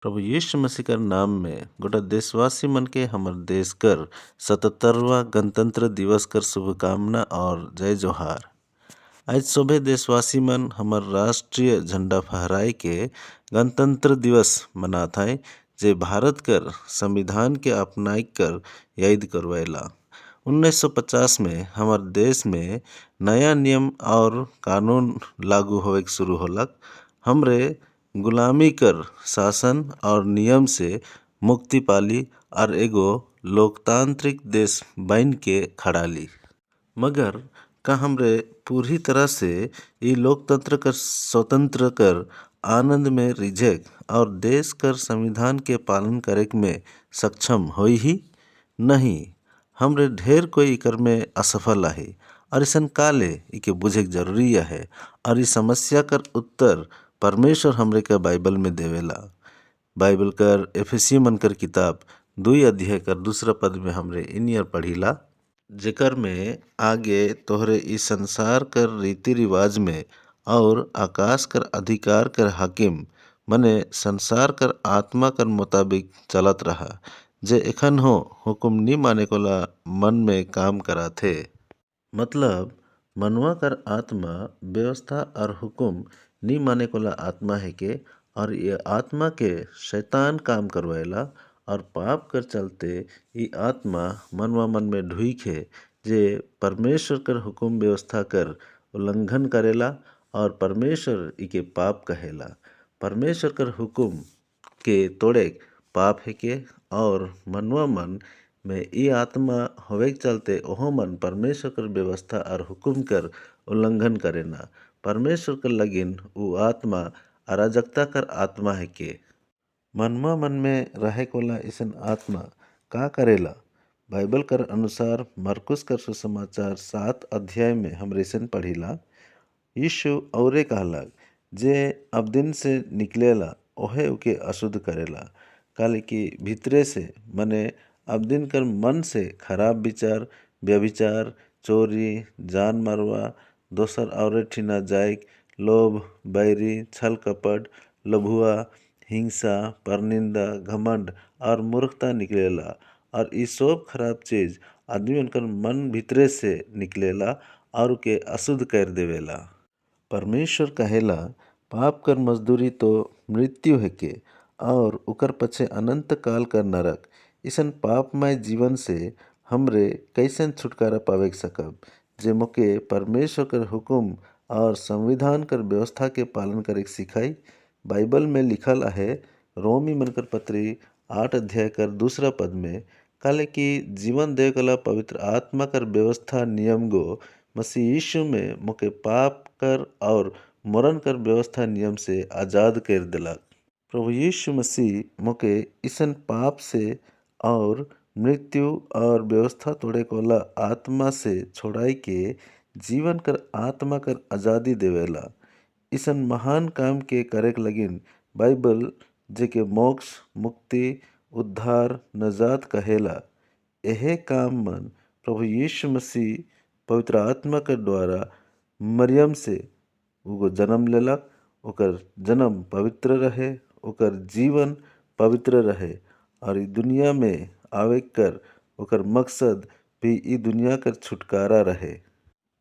प्रभु यीशु मसीह कर नाम में गोटा देशवासी मन के हमर देश कर 77वां गणतंत्र दिवस कर शुभकामना और जय जोहार। आज सभे देशवासी मन हमर राष्ट्रीय झंडा फहराए के गणतंत्र दिवस मनात है, जे भारत कर संविधान के अपनाई कर याद करवाएला। 1950 में हमार देश में नया नियम और कानून लागू होवे के शुरू होलक। हमरे गुलामी कर शासन और नियम से मुक्ति पाली और एगो लोकतांत्रिक देश बन के खड़ाली। मगर का हमरे पूरी तरह से ये लोकतंत्र कर स्वतंत्र कर आनंद में रिझेक और देश कर संविधान के पालन करे में सक्षम होई ही नहीं। हमरे ढेर कोई इकर में असफल आहे और इसन काले इके बुझे के जरूरी है। और इस समस्या कर उत्तर परमेश्वर हमरे के बाइबल में देवेला। बाइबल कर एफेसी मन कर किताब 2 अध्याय कर 2 पद में हमरे इनियर पढ़ीला, जेकर में आगे तोहरे इस संसार कर रीति रिवाज में और आकाश कर अधिकार कर हाकिम मने संसार कर आत्मा कर मुताबिक चलत रहा, जे एखन हो हुकुम नी माने कोला मन में काम करा थे। मतलब मनवा कर आत्मा व्यवस्था और हुकुम नी माने कोला आत्मा है के, और ये आत्मा के शैतान काम करवाएला और पाप कर चलते ये आत्मा मनवा मन में ढुईक है, जे परमेश्वर कर हुकुम व्यवस्था कर उल्लंघन करेला और परमेश्वर इके पाप कहेला। परमेश्वर कर हुकुम के तोड़े पाप है के, और मनवा मन में ई आत्मा होवे के चलते ओहो मन परमेश्वर कर व्यवस्था और हुकुम कर उल्लंघन करेना। परमेश्वर कर लगिन वो आत्मा अराजकता कर आत्मा है के। मनवा मन में रहे कोला इसन आत्मा का करेला। बाइबल कर अनुसार मरकुस कर सुसमाचार 7 अध्याय में हम रेसन पढ़ीला, यीशु औरे कहलक जे अब दिन से निकलेला ओहे उके अशुद्ध करेला। काले कि भीतरे से मने अब दिन कर मन से खराब विचार, व्यभिचार, चोरी, जान मारवा, दोसर औरे ठिना जाइक, लोभ, बैरी, छल कपट, लभुआ, हिंसा, परनिंदा, घमंड और मूर्खता निकलेला। और ये सब खराब चीज आदमी उनकर मन भीतरे से निकलेला और के अशुद्ध कर देवेला। परमेश्वर कहेला पाप कर मजदूरी तो मृत्यु है के, और उकर पछे अनंत काल कर नरक। इसन पापमय जीवन से हमरे कैसन छुटकारा पावे सकब, जे मोके परमेश्वर कर हुकुम और संविधान कर व्यवस्था के पालन करे सिखाई। बाइबल में लिखल है रोमी मन कर पत्री 8 अध्याय कर 2 पद में, काले कि जीवन दे गला पवित्र आत्मा कर व्यवस्था नियम गो मसीह यीशु में मोके पाप कर और मरण कर व्यवस्था नियम से आज़ाद कर दिलक। प्रभु यीशु मसीह मोके इसन पाप से और मृत्यु और व्यवस्था तोड़े कोला आत्मा से छोड़ाई के जीवन कर आत्मा कर आज़ादी देवेला। इसन महान काम के करे लगिन बाइबल जेके मोक्ष, मुक्ति, उद्धार, नजात कहेला। यह काम मन प्रभु यीशु मसीह पवित्र आत्मा के द्वारा मरियम से उगो जन्म लेलक। ओकर जन्म पवित्र रहे, ओकर जीवन पवित्र रहे, और ई दुनिया में आवे कर ओकर मकसद भी ई दुनिया कर छुटकारा रहे।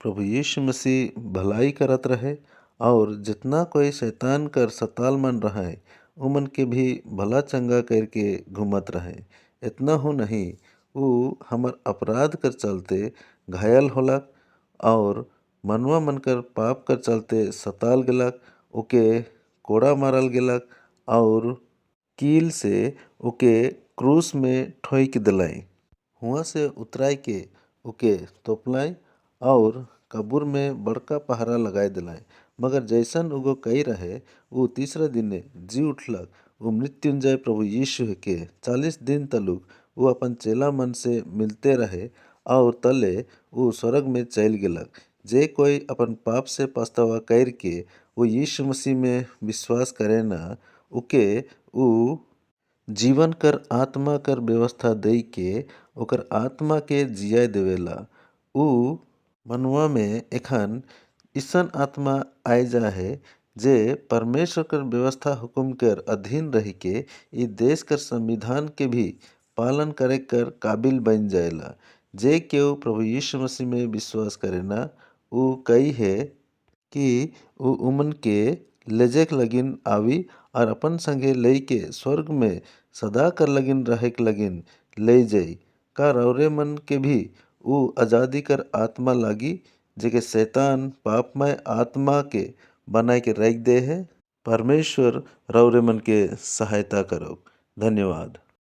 प्रभु यीशु मसीह भलाई करत रहे, और जितना कोई शैतान कर सताल मन रहे उमन के भी भला चंगा करके घूमत रहे। इतना हो नहीं, वो हमर अपराध कर चलते घायल होलक और मनवा मन कर पाप कर चलते सताल गेलक, ओके कोड़ा मारल गेलक और कील से ओके क्रूस में ठोक दिलाई। हुआ से उतराई के ओके तोपलाई और कब्र में बड़का पहरा लगाए दिलाई। मगर जैसन उगो कई रहे वो तीसरा दिन जी उठलक। वो मृत्युंजय प्रभु यीशु के 40 दिन तलुक वो अपन चेला मन से मिलते रहे, और तले वो स्वर्ग में चल गेलक। जे कोई अपन पाप से पछतावा कर के वो यीशु मसीह में विश्वास करे ना, उके वो जीवन कर आत्मा कर व्यवस्था दे के ओकर आत्मा के जिया देवेला। ऊ मनवा में एखन इसन आत्मा आए जा है जे परमेश्वर कर व्यवस्था हुकुम कर अधीन रही के ई देश कर संविधान के भी पालन करे कर काबिल बन जाएला। जे केहू प्रभु यीशु मसीह में विश्वास करेना ऊ कई है कि ऊ उमन के लेजेक लगिन आवी और अपन संगे लई के स्वर्ग में सदा कर लगिन रहे के लगिन ले जाई। का रौरे मन के भी ऊ आजादी कर आत्मा लागी जेके शैतान पापमय आत्मा के बनाए के रख दे है। परमेश्वर रौरे मन के सहायता करो। धन्यवाद।